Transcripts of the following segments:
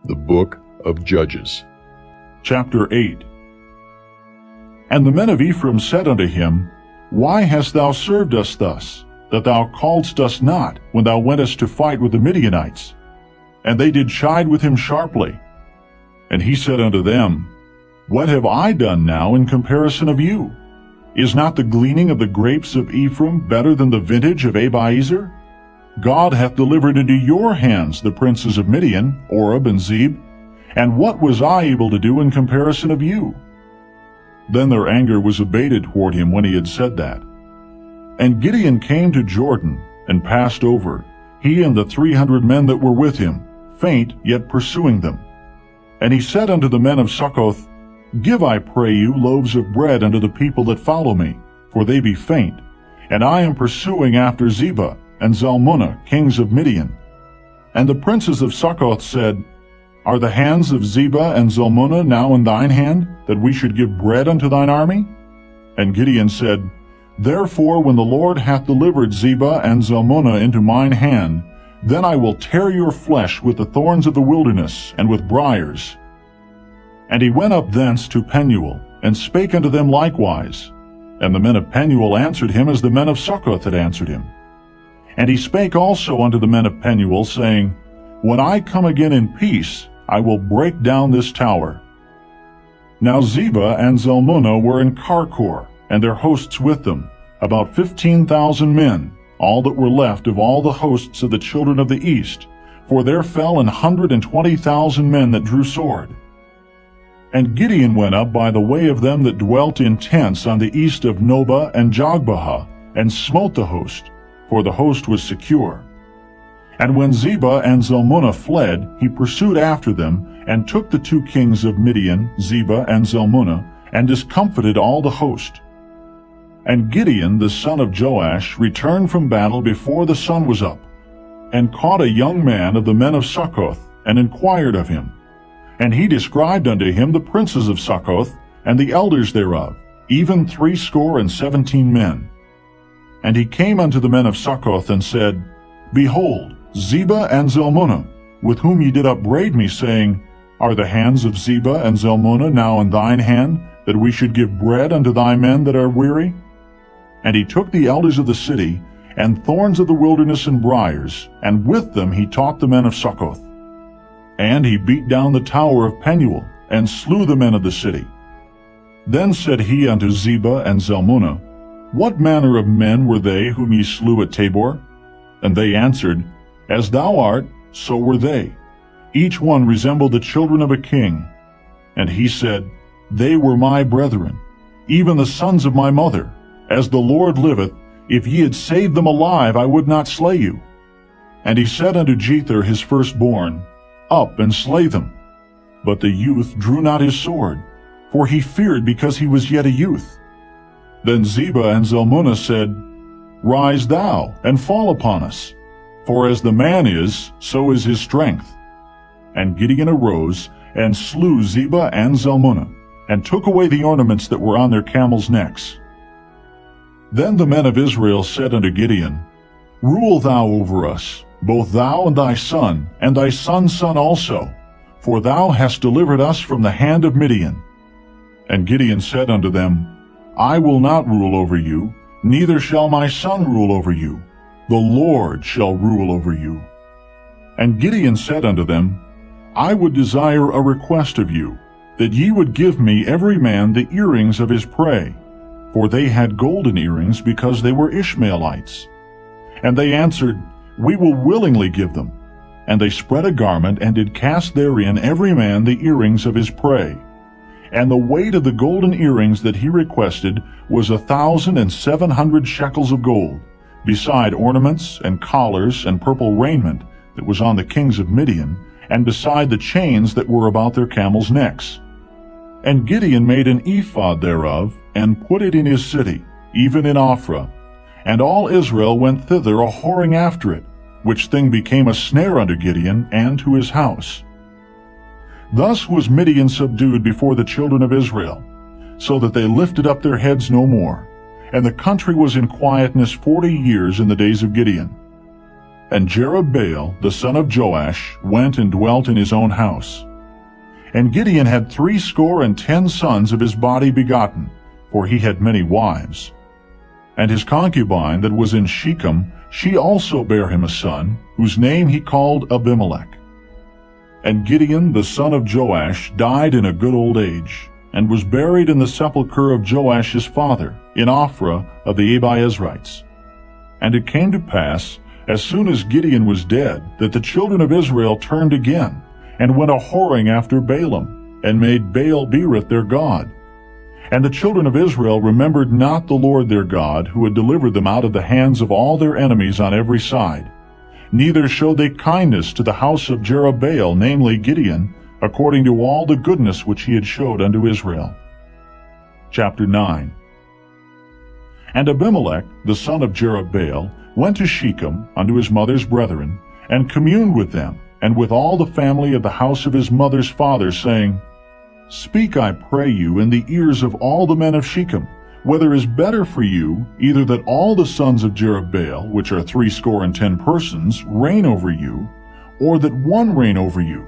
The Book of Judges. Chapter 8. And the men of Ephraim said unto him, Why hast thou served us thus, that thou calledst us not, when thou wentest to fight with the Midianites? And they did chide with him sharply. And he said unto them, What have I done now in comparison of you? Is not the gleaning of the grapes of Ephraim better than the vintage of Abiezer? God hath delivered into your hands the princes of Midian, Oreb and Zeb, and what was I able to do in comparison of you? Then their anger was abated toward him when he had said that. And Gideon came to Jordan, and passed over, he and the 300 men that were with him, faint, yet pursuing them. And he said unto the men of Succoth, Give, I pray you, loaves of bread unto the people that follow me, for they be faint, and I am pursuing after Zebah and Zalmunna, kings of Midian. And the princes of Succoth said, Are the hands of Zebah and Zalmunna now in thine hand, that we should give bread unto thine army? And Gideon said, Therefore when the Lord hath delivered Zebah and Zalmunna into mine hand, then I will tear your flesh with the thorns of the wilderness, and with briars. And he went up thence to Penuel, and spake unto them likewise. And the men of Penuel answered him as the men of Succoth had answered him. And he spake also unto the men of Penuel, saying, When I come again in peace, I will break down this tower. Now Zebah and Zalmunna were in Karkor, and their hosts with them, about 15,000 men, all that were left of all the hosts of the children of the east, for there fell 120,000 men that drew sword. And Gideon went up by the way of them that dwelt in tents on the east of Nobah and Jogbehah, and smote the host, for the host was secure. And when Zebah and Zalmunna fled, he pursued after them, and took the 2 kings of Midian, Zebah and Zalmunna, and discomfited all the host. And Gideon the son of Joash returned from battle before the sun was up, and caught a young man of the men of Succoth, and inquired of him. And he described unto him the princes of Succoth, and the elders thereof, even 70 men. And he came unto the men of Succoth, and said, Behold, Zebah and Zalmunna, with whom ye did upbraid me, saying, Are the hands of Zebah and Zalmunna now in thine hand, that we should give bread unto thy men that are weary? And he took the elders of the city, and thorns of the wilderness and briars, and with them he taught the men of Succoth. And he beat down the tower of Penuel, and slew the men of the city. Then said he unto Zebah and Zalmunna, What manner of men were they whom ye slew at Tabor? And they answered, As thou art, so were they. Each one resembled the children of a king. And he said, They were my brethren, even the sons of my mother. As the Lord liveth, if ye had saved them alive, I would not slay you. And he said unto Jether his firstborn, Up and slay them. But the youth drew not his sword, for he feared because he was yet a youth. Then Zebah and Zalmunna said, Rise thou, and fall upon us, for as the man is, so is his strength. And Gideon arose, and slew Zebah and Zalmunna, and took away the ornaments that were on their camels' necks. Then the men of Israel said unto Gideon, Rule thou over us, both thou and thy son's son also, for thou hast delivered us from the hand of Midian. And Gideon said unto them, I will not rule over you, neither shall my son rule over you. The Lord shall rule over you. And Gideon said unto them, I would desire a request of you, that ye would give me every man the earrings of his prey, for they had golden earrings, because they were Ishmaelites. And they answered, We will willingly give them. And they spread a garment, and did cast therein every man the earrings of his prey. And the weight of the golden earrings that he requested was 1,700 shekels of gold, beside ornaments and collars and purple raiment that was on the kings of Midian, and beside the chains that were about their camels' necks. And Gideon made an ephod thereof, and put it in his city, even in Ophrah. And all Israel went thither a-whoring after it, which thing became a snare unto Gideon and to his house. Thus was Midian subdued before the children of Israel, so that they lifted up their heads no more. And the country was in quietness 40 years in the days of Gideon. And Jerubbaal the son of Joash went and dwelt in his own house. And Gideon had 70 sons of his body begotten, for he had many wives. And his concubine that was in Shechem, she also bare him a son, whose name he called Abimelech. And Gideon the son of Joash died in a good old age, and was buried in the sepulchre of Joash his father, in Ophrah of the Abiezrites. And it came to pass, as soon as Gideon was dead, that the children of Israel turned again, and went a-whoring after Balaam, and made Baal-berith their god. And the children of Israel remembered not the Lord their God, who had delivered them out of the hands of all their enemies on every side. Neither showed they kindness to the house of Jerubbaal, namely Gideon, according to all the goodness which he had showed unto Israel. Chapter 9. And Abimelech, the son of Jerubbaal, went to Shechem unto his mother's brethren, and communed with them, and with all the family of the house of his mother's father, saying, Speak, I pray you, in the ears of all the men of Shechem, whether is better for you, either that all the sons of Jerubbaal, which are 70 persons, reign over you, or that one reign over you.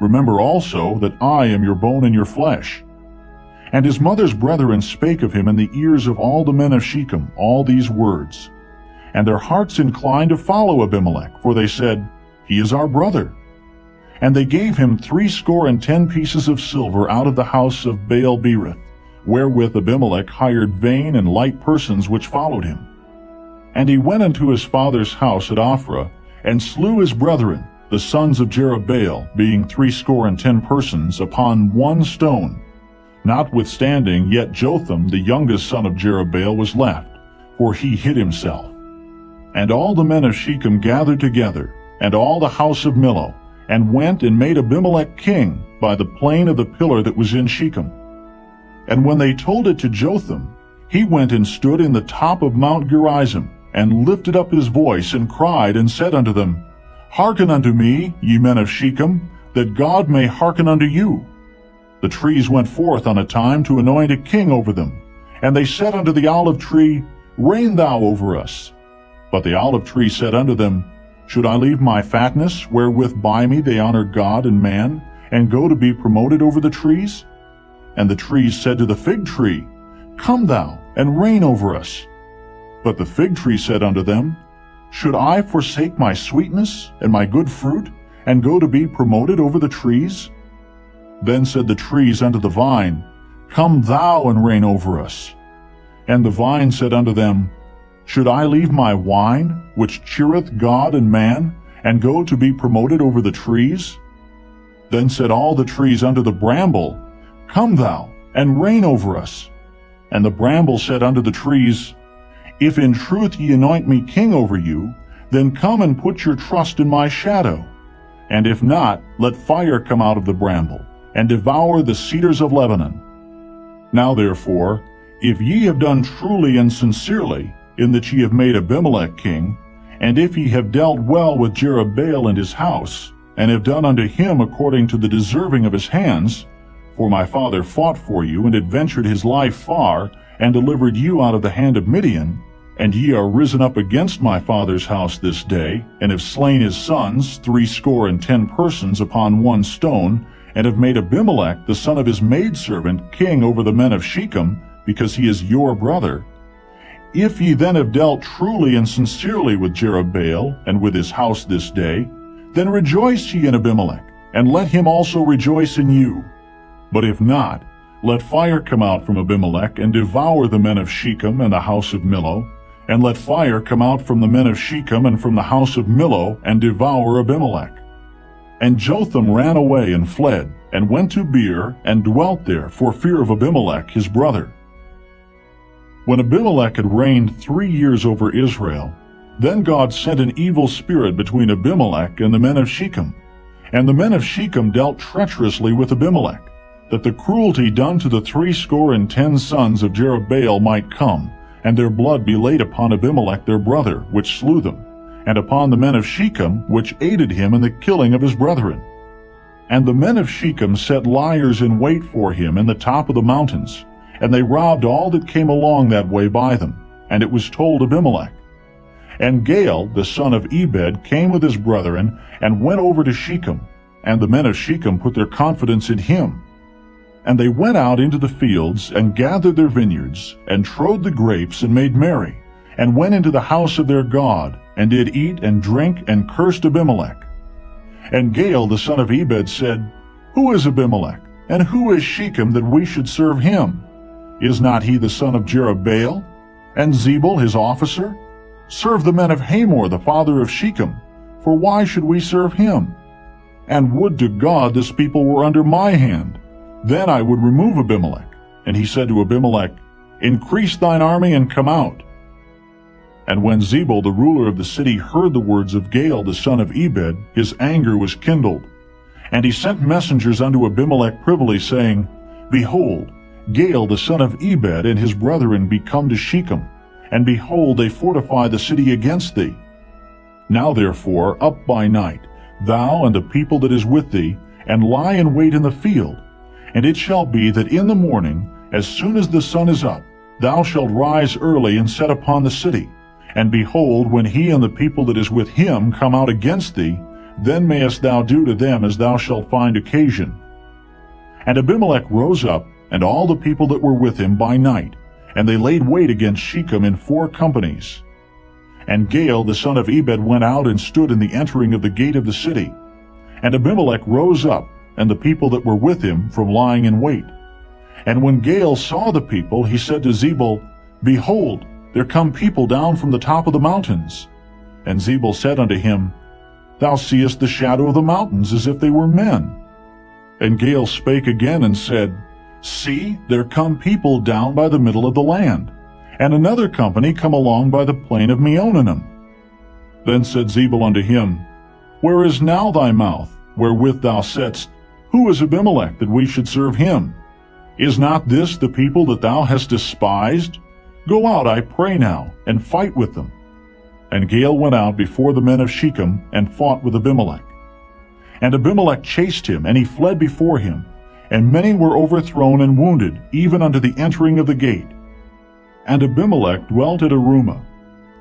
Remember also that I am your bone and your flesh. And his mother's brethren spake of him in the ears of all the men of Shechem all these words. And their hearts inclined to follow Abimelech, for they said, He is our brother. And they gave him 70 pieces of silver out of the house of Baal-berith, wherewith Abimelech hired vain and light persons which followed him. And he went unto his father's house at Ophrah, and slew his brethren, the sons of Jerubbaal, being 70 persons, upon one stone. Notwithstanding, yet Jotham, the youngest son of Jerubbaal, was left, for he hid himself. And all the men of Shechem gathered together, and all the house of Millo, and went and made Abimelech king by the plain of the pillar that was in Shechem. And when they told it to Jotham, he went and stood in the top of Mount Gerizim, and lifted up his voice, and cried, and said unto them, Hearken unto me, ye men of Shechem, that God may hearken unto you. The trees went forth on a time to anoint a king over them. And they said unto the olive tree, Reign thou over us. But the olive tree said unto them, Should I leave my fatness, wherewith by me they honor God and man, and go to be promoted over the trees? And the trees said to the fig tree, Come thou, and reign over us. But the fig tree said unto them, Should I forsake my sweetness and my good fruit, and go to be promoted over the trees? Then said the trees unto the vine, Come thou, and reign over us. And the vine said unto them, Should I leave my wine, which cheereth God and man, and go to be promoted over the trees? Then said all the trees unto the bramble, Come thou, and reign over us. And the bramble said unto the trees, If in truth ye anoint me king over you, then come and put your trust in my shadow. And if not, let fire come out of the bramble, and devour the cedars of Lebanon. Now therefore, if ye have done truly and sincerely, in that ye have made Abimelech king, and if ye have dealt well with Jerubbaal and his house, and have done unto him according to the deserving of his hands, for my father fought for you, and adventured his life far, and delivered you out of the hand of Midian, and ye are risen up against my father's house this day, and have slain his sons, 70 persons, upon one stone, and have made Abimelech, the son of his maidservant, king over the men of Shechem, because he is your brother. If ye then have dealt truly and sincerely with Jerubbaal, and with his house this day, then rejoice ye in Abimelech, and let him also rejoice in you. But if not, let fire come out from Abimelech, and devour the men of Shechem and the house of Millo, and let fire come out from the men of Shechem and from the house of Millo, and devour Abimelech. And Jotham ran away and fled, and went to Beer, and dwelt there for fear of Abimelech his brother. When Abimelech had reigned 3 years over Israel, then God sent an evil spirit between Abimelech and the men of Shechem. And the men of Shechem dealt treacherously with Abimelech, that the cruelty done to the 70 sons of Jerubbaal might come, and their blood be laid upon Abimelech their brother, which slew them, and upon the men of Shechem, which aided him in the killing of his brethren. And the men of Shechem set liers in wait for him in the top of the mountains, and they robbed all that came along that way by them, and it was told Abimelech. And Gaal the son of Ebed came with his brethren, and went over to Shechem, and the men of Shechem put their confidence in him. And they went out into the fields, and gathered their vineyards, and trode the grapes, and made merry, and went into the house of their God, and did eat and drink, and cursed Abimelech. And Gaal the son of Ebed said, Who is Abimelech, and who is Shechem, that we should serve him? Is not he the son of Jerubbaal, and Zebul his officer? Serve the men of Hamor the father of Shechem, for why should we serve him? And would to God this people were under my hand, then I would remove Abimelech. And he said to Abimelech, Increase thine army, and come out. And when Zebul the ruler of the city heard the words of Gaal the son of Ebed, his anger was kindled. And he sent messengers unto Abimelech privily, saying, Behold, Gaal the son of Ebed and his brethren be come to Shechem, and behold, they fortify the city against thee. Now therefore, up by night, thou and the people that is with thee, and lie in wait in the field. And it shall be that in the morning, as soon as the sun is up, thou shalt rise early and set upon the city. And behold, when he and the people that is with him come out against thee, then mayest thou do to them as thou shalt find occasion. And Abimelech rose up, and all the people that were with him by night, and they laid wait against Shechem in 4 companies. And Gaal the son of Ebed went out and stood in the entering of the gate of the city. And Abimelech rose up, and the people that were with him, from lying in wait. And when Gaal saw the people, he said to Zebul, Behold, there come people down from the top of the mountains. And Zebul said unto him, Thou seest the shadow of the mountains as if they were men. And Gaal spake again and said, See, there come people down by the middle of the land, and another company come along by the plain of Meonanim. Then said Zebul unto him, Where is now thy mouth, wherewith thou saidst, Who is Abimelech, that we should serve him? Is not this the people that thou hast despised? Go out, I pray now, and fight with them. And Gaal went out before the men of Shechem, and fought with Abimelech. And Abimelech chased him, and he fled before him, and many were overthrown and wounded, even unto the entering of the gate. And Abimelech dwelt at Arumah,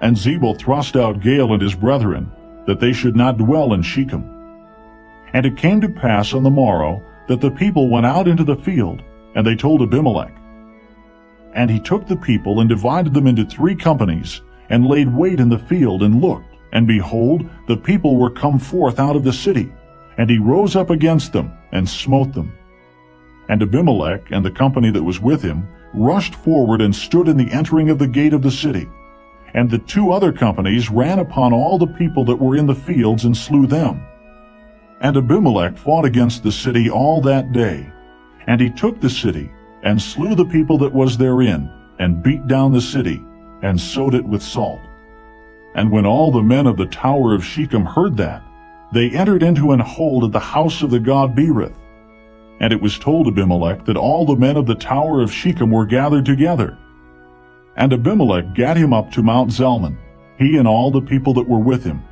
and Zebul thrust out Gaal and his brethren, that they should not dwell in Shechem. And it came to pass on the morrow, that the people went out into the field, and they told Abimelech. And he took the people, and divided them into 3 companies, and laid wait in the field, and looked, and behold, the people were come forth out of the city. And he rose up against them, and smote them. And Abimelech and the company that was with him rushed forward, and stood in the entering of the gate of the city. And the 2 other companies ran upon all the people that were in the fields, and slew them. And Abimelech fought against the city all that day. And he took the city, and slew the people that was therein, and beat down the city, and sowed it with salt. And when all the men of the tower of Shechem heard that, they entered into an hold at the house of the god Berith. And it was told Abimelech that all the men of the tower of Shechem were gathered together. And Abimelech gat him up to Mount Zalmon, he and all the people that were with him.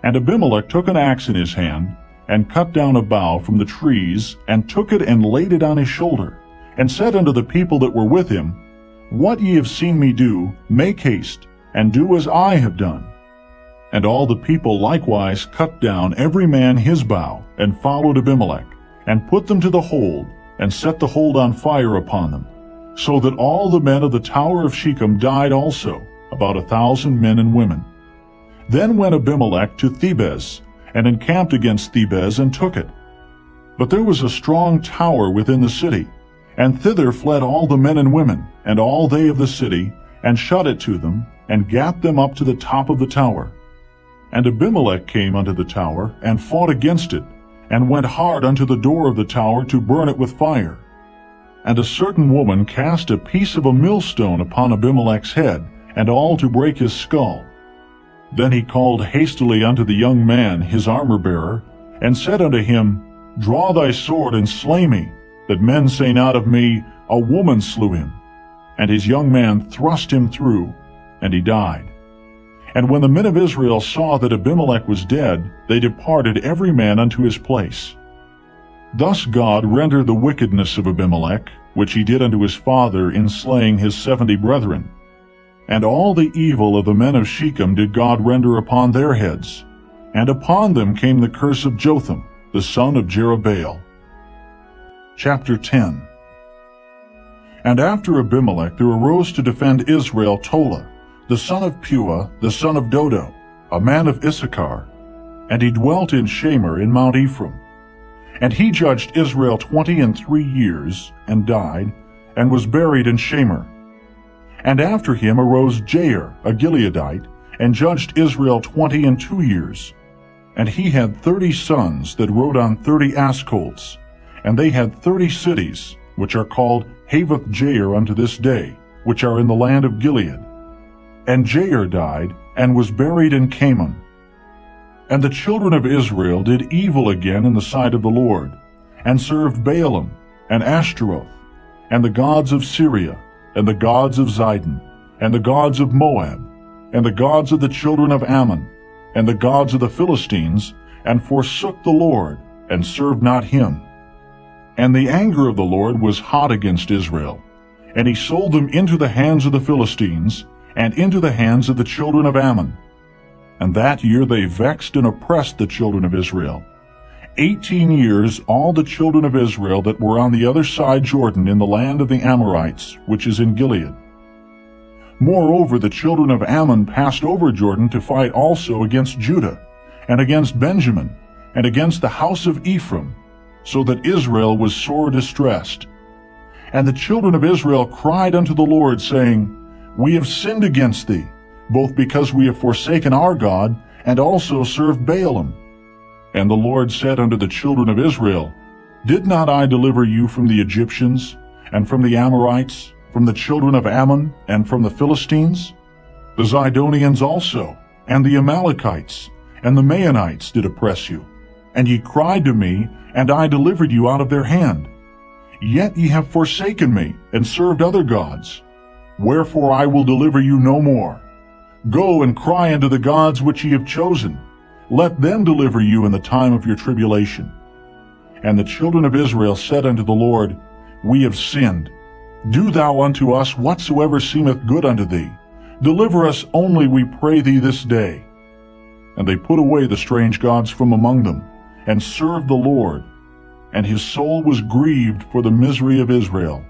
And Abimelech took an axe in his hand, and cut down a bough from the trees, and took it and laid it on his shoulder, and said unto the people that were with him, What ye have seen me do, make haste, and do as I have done. And all the people likewise cut down every man his bough, and followed Abimelech, and put them to the hold, and set the hold on fire upon them, so that all the men of the tower of Shechem died also, about 1,000 men and women. Then went Abimelech to Thebez, and encamped against Thebez, and took it. But there was a strong tower within the city, and thither fled all the men and women, and all they of the city, and shut it to them, and gat them up to the top of the tower. And Abimelech came unto the tower, and fought against it, and went hard unto the door of the tower to burn it with fire. And a certain woman cast a piece of a millstone upon Abimelech's head, and all to break his skull. Then he called hastily unto the young man, his armor-bearer, and said unto him, Draw thy sword, and slay me, that men say not of me, A woman slew him. And his young man thrust him through, and he died. And when the men of Israel saw that Abimelech was dead, they departed every man unto his place. Thus God rendered the wickedness of Abimelech, which he did unto his father in slaying his 70 brethren. And all the evil of the men of Shechem did God render upon their heads, and upon them came the curse of Jotham, the son of Jerubbaal. Chapter 10. And after Abimelech there arose to defend Israel Tola, the son of Puah, the son of Dodo, a man of Issachar, and he dwelt in Shamir in Mount Ephraim. And he judged Israel 23 years, and died, and was buried in Shamir. And after him arose Jair, a Gileadite, and judged Israel 22 years. And he had 30 sons that rode on 30 ass colts, and they had 30 cities, which are called Havoth Jair unto this day, which are in the land of Gilead. And Jair died, and was buried in Canaan. And the children of Israel did evil again in the sight of the Lord, and served Baalim, and Ashtaroth, and the gods of Syria, and the gods of Zidon, and the gods of Moab, and the gods of the children of Ammon, and the gods of the Philistines, and forsook the Lord, and served not him. And the anger of the Lord was hot against Israel, and he sold them into the hands of the Philistines, and into the hands of the children of Ammon. And that year they vexed and oppressed the children of Israel. 18 years all the children of Israel that were on the other side Jordan in the land of the Amorites, which is in Gilead. Moreover, the children of Ammon passed over Jordan to fight also against Judah, and against Benjamin, and against the house of Ephraim, so that Israel was sore distressed. And the children of Israel cried unto the Lord, saying, We have sinned against thee, both because we have forsaken our God, and also served Baalim. And the Lord said unto the children of Israel, Did not I deliver you from the Egyptians, and from the Amorites, from the children of Ammon, and from the Philistines? The Zidonians also, and the Amalekites, and the Maonites did oppress you. And ye cried to me, and I delivered you out of their hand. Yet ye have forsaken me, and served other gods. Wherefore I will deliver you no more. Go and cry unto the gods which ye have chosen. Let them deliver you in the time of your tribulation. And the children of Israel said unto the Lord, We have sinned. Do thou unto us whatsoever seemeth good unto thee. Deliver us only, we pray thee, this day. And they put away the strange gods from among them, and served the Lord. And his soul was grieved for the misery of Israel.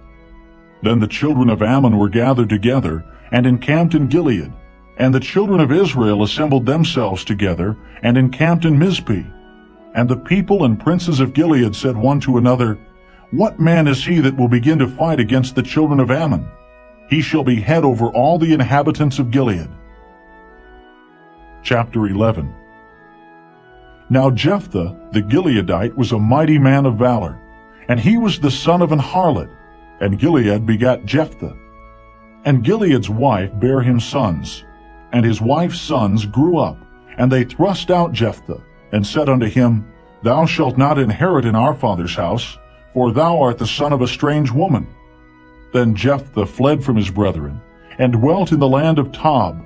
Then the children of Ammon were gathered together, and encamped in Gilead. And the children of Israel assembled themselves together, and encamped in Mizpeh. And the people and princes of Gilead said one to another, What man is he that will begin to fight against the children of Ammon? He shall be head over all the inhabitants of Gilead. Chapter 11. Now Jephthah the Gileadite was a mighty man of valor, and he was the son of an harlot, and Gilead begat Jephthah. And Gilead's wife bare him sons, and his wife's sons grew up, and they thrust out Jephthah, and said unto him, Thou shalt not inherit in our father's house, for thou art the son of a strange woman. Then Jephthah fled from his brethren, and dwelt in the land of Tob,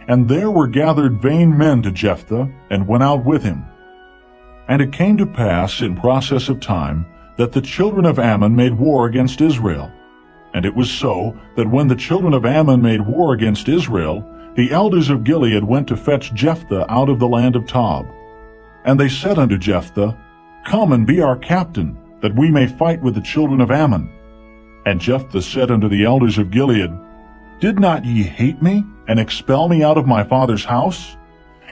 and there were gathered vain men to Jephthah, and went out with him. And it came to pass in process of time, that the children of Ammon made war against Israel. And it was so, that when the children of Ammon made war against Israel, the elders of Gilead went to fetch Jephthah out of the land of Tob. And they said unto Jephthah, Come and be our captain, that we may fight with the children of Ammon. And Jephthah said unto the elders of Gilead, Did not ye hate me, and expel me out of my father's house?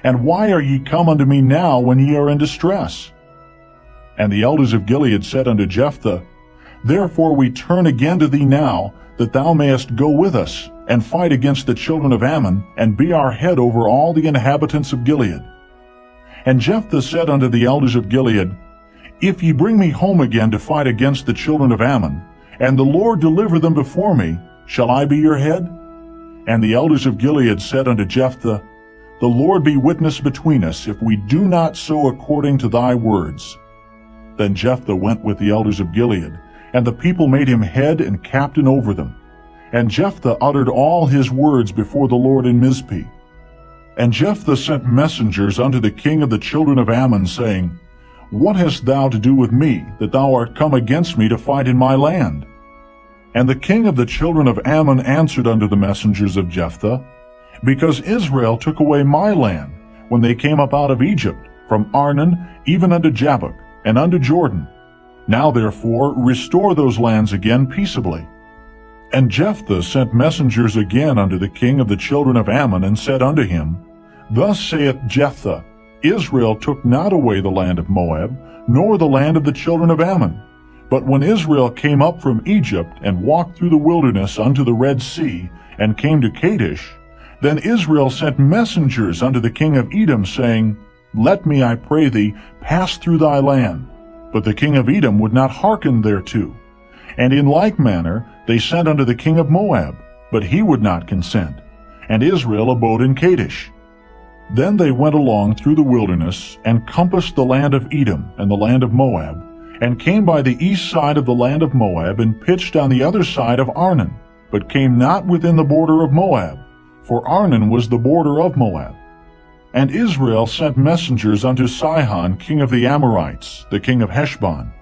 And why are ye come unto me now, when ye are in distress? And the elders of Gilead said unto Jephthah, Therefore we turn again to thee now, that thou mayest go with us, and fight against the children of Ammon, and be our head over all the inhabitants of Gilead. And Jephthah said unto the elders of Gilead, If ye bring me home again to fight against the children of Ammon, and the Lord deliver them before me, shall I be your head? And the elders of Gilead said unto Jephthah, The Lord be witness between us, if we do not so according to thy words. Then Jephthah went with the elders of Gilead, and the people made him head and captain over them. And Jephthah uttered all his words before the Lord in Mizpeh. And Jephthah sent messengers unto the king of the children of Ammon, saying, What hast thou to do with me, that thou art come against me to fight in my land? And the king of the children of Ammon answered unto the messengers of Jephthah, Because Israel took away my land, when they came up out of Egypt, from Arnon even unto Jabbok, and unto Jordan. Now therefore restore those lands again peaceably. And Jephthah sent messengers again unto the king of the children of Ammon, and said unto him, Thus saith Jephthah, Israel took not away the land of Moab, nor the land of the children of Ammon. But when Israel came up from Egypt, and walked through the wilderness unto the Red Sea, and came to Kadesh, then Israel sent messengers unto the king of Edom, saying, Let me, I pray thee, pass through thy land. But the king of Edom would not hearken thereto. And in like manner they sent unto the king of Moab, but he would not consent. And Israel abode in Kadesh. Then they went along through the wilderness, and compassed the land of Edom and the land of Moab, and came by the east side of the land of Moab, and pitched on the other side of Arnon, but came not within the border of Moab, for Arnon was the border of Moab. And Israel sent messengers unto Sihon king of the Amorites, the king of Heshbon.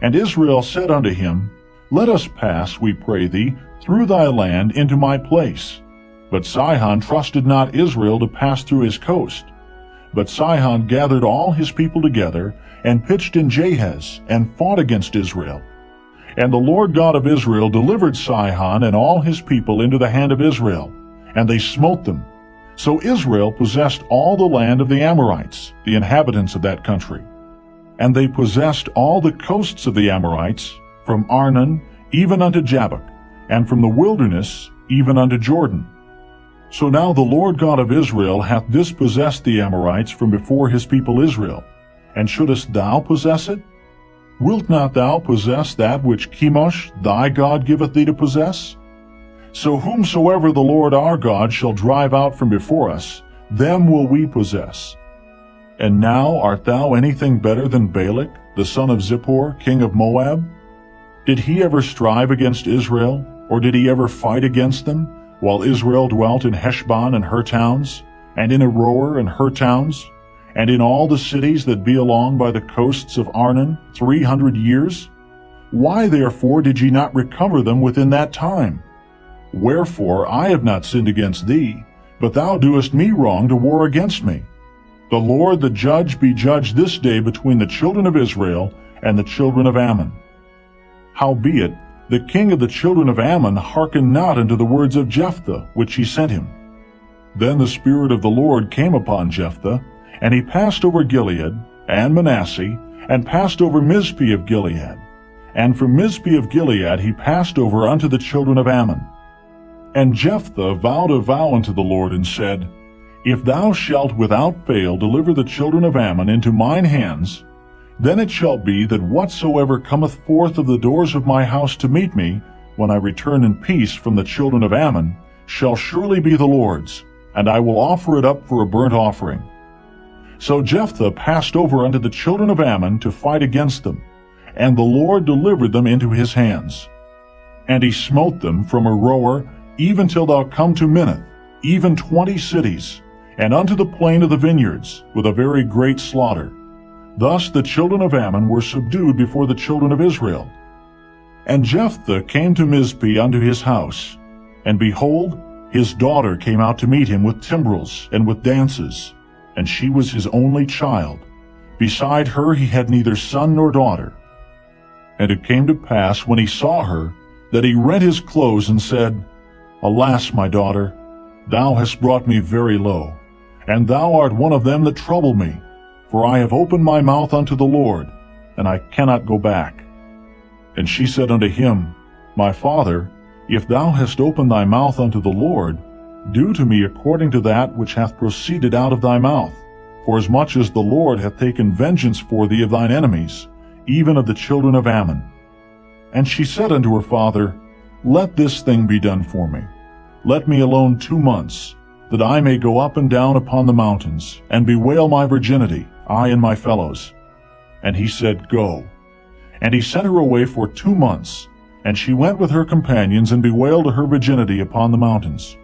And Israel said unto him, Let us pass, we pray thee, through thy land into my place. But Sihon trusted not Israel to pass through his coast. But Sihon gathered all his people together, and pitched in Jahaz, and fought against Israel. And the Lord God of Israel delivered Sihon and all his people into the hand of Israel, and they smote them. So Israel possessed all the land of the Amorites, the inhabitants of that country. And they possessed all the coasts of the Amorites, from Arnon even unto Jabbok, and from the wilderness even unto Jordan. So now the Lord God of Israel hath dispossessed the Amorites from before his people Israel. And shouldest thou possess it? Wilt not thou possess that which Chemosh thy God giveth thee to possess? So whomsoever the Lord our God shall drive out from before us, them will we possess. And now art thou anything better than Balak, the son of Zippor, king of Moab? Did he ever strive against Israel, or did he ever fight against them, while Israel dwelt in Heshbon and her towns, and in Aroer and her towns, and in all the cities that be along by the coasts of Arnon 300 years? Why therefore did ye not recover them within that time? Wherefore I have not sinned against thee, but thou doest me wrong to war against me. The Lord the judge be judged this day between the children of Israel and the children of Ammon. Howbeit, the king of the children of Ammon hearkened not unto the words of Jephthah, which he sent him. Then the Spirit of the Lord came upon Jephthah, and he passed over Gilead, and Manasseh, and passed over Mizpeh of Gilead. And from Mizpeh of Gilead he passed over unto the children of Ammon. And Jephthah vowed a vow unto the Lord, and said, If thou shalt without fail deliver the children of Ammon into mine hands, then it shall be that whatsoever cometh forth of the doors of my house to meet me, when I return in peace from the children of Ammon, shall surely be the Lord's, and I will offer it up for a burnt offering. So Jephthah passed over unto the children of Ammon to fight against them, and the Lord delivered them into his hands. And he smote them from Aroer even till thou come to Minnith, even 20 cities, and unto the plain of the vineyards, with a very great slaughter. Thus the children of Ammon were subdued before the children of Israel. And Jephthah came to Mizpeh unto his house, and behold, his daughter came out to meet him with timbrels and with dances, and she was his only child. Beside her he had neither son nor daughter. And it came to pass, when he saw her, that he rent his clothes and said, Alas, my daughter, thou hast brought me very low, and thou art one of them that trouble me, for I have opened my mouth unto the Lord, and I cannot go back. And she said unto him, My father, if thou hast opened thy mouth unto the Lord, do to me according to that which hath proceeded out of thy mouth, forasmuch as the Lord hath taken vengeance for thee of thine enemies, even of the children of Ammon. And she said unto her father, Let this thing be done for me. Let me alone 2 months, that I may go up and down upon the mountains, and bewail my virginity, I and my fellows. And he said, Go. And he sent her away for 2 months, and she went with her companions and bewailed her virginity upon the mountains.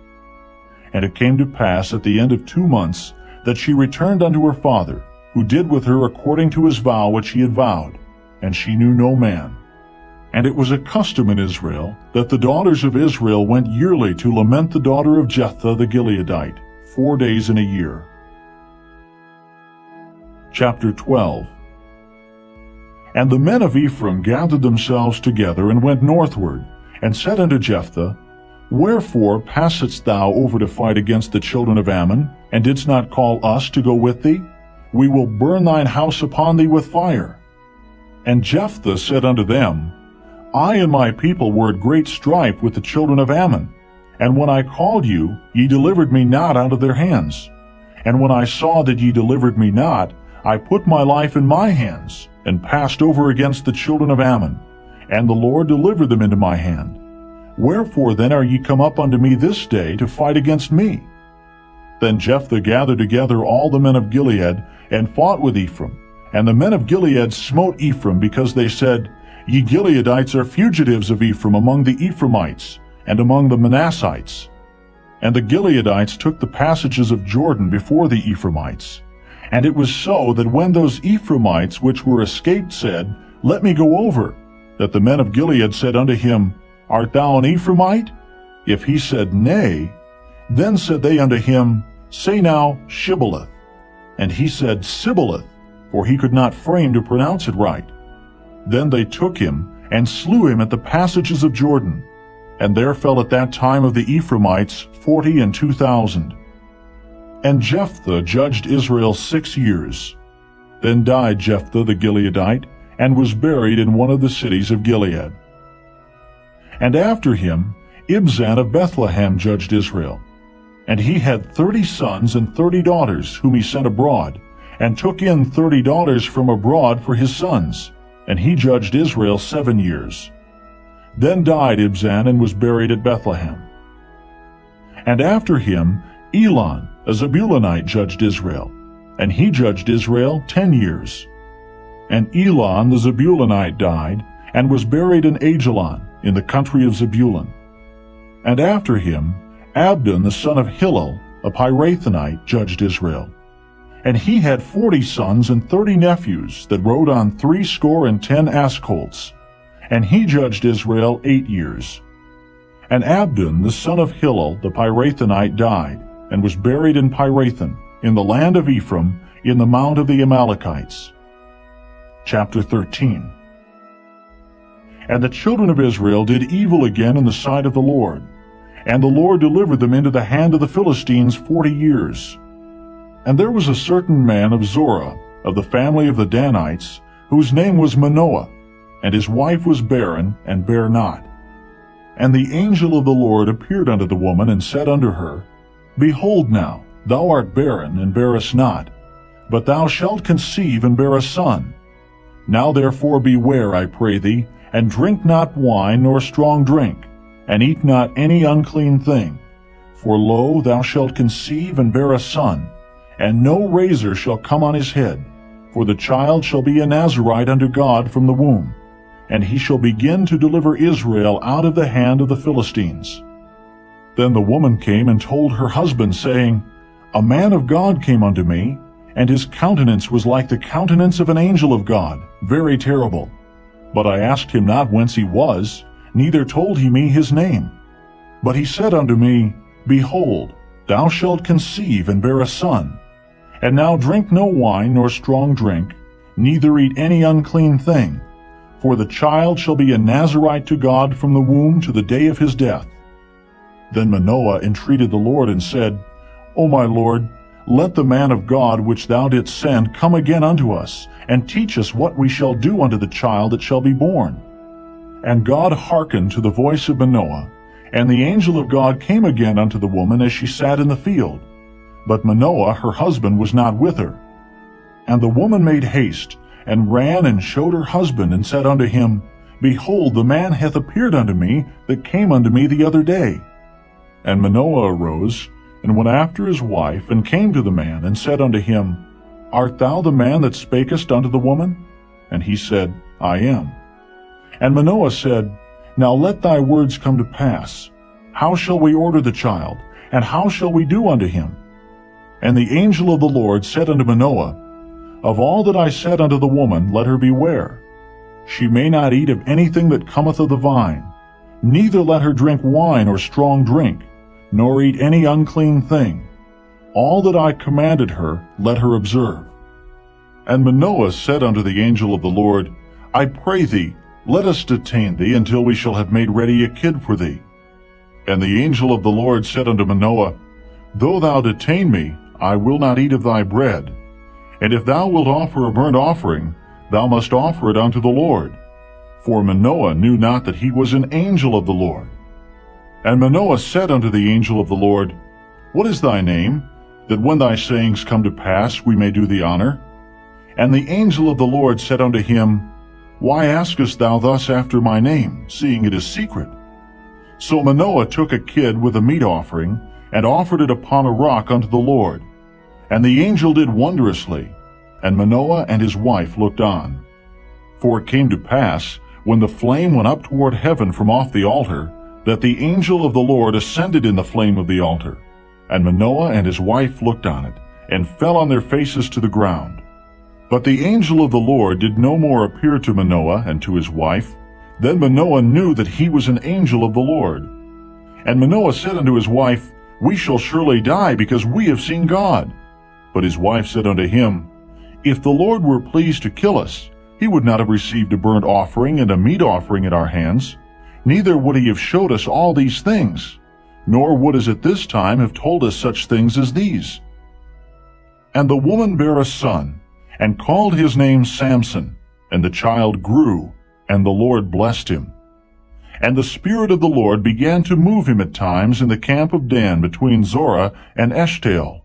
And it came to pass at the end of 2 months that she returned unto her father, who did with her according to his vow which he had vowed, and she knew no man. And it was a custom in Israel that the daughters of Israel went yearly to lament the daughter of Jephthah the Gileadite, 4 days in a year. Chapter 12. And the men of Ephraim gathered themselves together and went northward, and said unto Jephthah, Wherefore passedst thou over to fight against the children of Ammon, and didst not call us to go with thee? We will burn thine house upon thee with fire. And Jephthah said unto them, I and my people were at great strife with the children of Ammon, and when I called you, ye delivered me not out of their hands. And when I saw that ye delivered me not, I put my life in my hands, and passed over against the children of Ammon, and the Lord delivered them into my hand. Wherefore then are ye come up unto me this day to fight against me? Then Jephthah gathered together all the men of Gilead, and fought with Ephraim. And the men of Gilead smote Ephraim, because they said, Ye Gileadites are fugitives of Ephraim among the Ephraimites, and among the Manassites. And the Gileadites took the passages of Jordan before the Ephraimites. And it was so that when those Ephraimites which were escaped said, Let me go over, that the men of Gilead said unto him, Art thou an Ephraimite? If he said, Nay, then said they unto him, Say now, Shibboleth. And he said, Sibboleth, for he could not frame to pronounce it right. Then they took him, and slew him at the passages of Jordan. And there fell at that time of the Ephraimites 42,000. And Jephthah judged Israel 6 years. Then died Jephthah the Gileadite, and was buried in one of the cities of Gilead. And after him Ibzan of Bethlehem judged Israel. And he had 30 sons and 30 daughters, whom he sent abroad, and took in 30 daughters from abroad for his sons. And he judged Israel 7 years. Then died Ibzan, and was buried at Bethlehem. And after him Elon, a Zebulunite, judged Israel, and he judged Israel 10 years. And Elon the Zebulunite died, and was buried in Ajalon, in the country of Zebulun. And after him Abdon the son of Hillel, a Pirathonite, judged Israel. And he had 40 sons and 30 nephews, that rode on 60 ass-colts. And he judged Israel 8 years. And Abdon the son of Hillel, the Pirathonite, died, and was buried in Pirathon, in the land of Ephraim, in the mount of the Amalekites. Chapter 13. And the children of Israel did evil again in the sight of the Lord, and the Lord delivered them into the hand of the Philistines 40 years. And there was a certain man of Zorah, of the family of the Danites, whose name was Manoah, and his wife was barren, and bare not. And the angel of the Lord appeared unto the woman, and said unto her, Behold now, thou art barren, and bearest not, but thou shalt conceive, and bear a son. Now therefore beware, I pray thee, and drink not wine nor strong drink, and eat not any unclean thing. For lo, thou shalt conceive, and bear a son, and no razor shall come on his head, for the child shall be a Nazarite unto God from the womb, and he shall begin to deliver Israel out of the hand of the Philistines. Then the woman came and told her husband, saying, A man of God came unto me, and his countenance was like the countenance of an angel of God, very terrible. But I asked him not whence he was, neither told he me his name. But he said unto me, Behold, thou shalt conceive, and bear a son. And now drink no wine nor strong drink, neither eat any unclean thing, for the child shall be a Nazarite to God from the womb to the day of his death. Then Manoah entreated the Lord, and said, O my Lord, let the man of God which thou didst send come again unto us, and teach us what we shall do unto the child that shall be born. And God hearkened to the voice of Manoah, and the angel of God came again unto the woman as she sat in the field. But Manoah her husband was not with her. And the woman made haste, and ran and showed her husband, and said unto him, Behold, the man hath appeared unto me that came unto me the other day. And Manoah arose, and went after his wife, and came to the man, and said unto him, Art thou the man that spakest unto the woman? And he said, I am. And Manoah said, Now let thy words come to pass. How shall we order the child, and how shall we do unto him? And the angel of the Lord said unto Manoah, Of all that I said unto the woman, let her beware. She may not eat of anything that cometh of the vine, neither let her drink wine or strong drink, nor eat any unclean thing. All that I commanded her, let her observe. And Manoah said unto the angel of the Lord, I pray thee, let us detain thee until we shall have made ready a kid for thee. And the angel of the Lord said unto Manoah, Though thou detain me, I will not eat of thy bread. And if thou wilt offer a burnt offering, thou must offer it unto the Lord. For Manoah knew not that he was an angel of the Lord. And Manoah said unto the angel of the Lord, What is thy name, that when thy sayings come to pass we may do thee honor? And the angel of the Lord said unto him, Why askest thou thus after my name, seeing it is secret? So Manoah took a kid with a meat offering, and offered it upon a rock unto the Lord. And the angel did wondrously, and Manoah and his wife looked on. For it came to pass, when the flame went up toward heaven from off the altar, that the angel of the Lord ascended in the flame of the altar. And Manoah and his wife looked on it, and fell on their faces to the ground. But the angel of the Lord did no more appear to Manoah and to his wife. Then Manoah knew that he was an angel of the Lord. And Manoah said unto his wife, We shall surely die, because we have seen God. But his wife said unto him, If the Lord were pleased to kill us, he would not have received a burnt offering and a meat offering at our hands, neither would he have showed us all these things, nor would as at this time have told us such things as these. And the woman bare a son, and called his name Samson, and the child grew, and the Lord blessed him. And the Spirit of the Lord began to move him at times in the camp of Dan between Zorah and Eshtaol.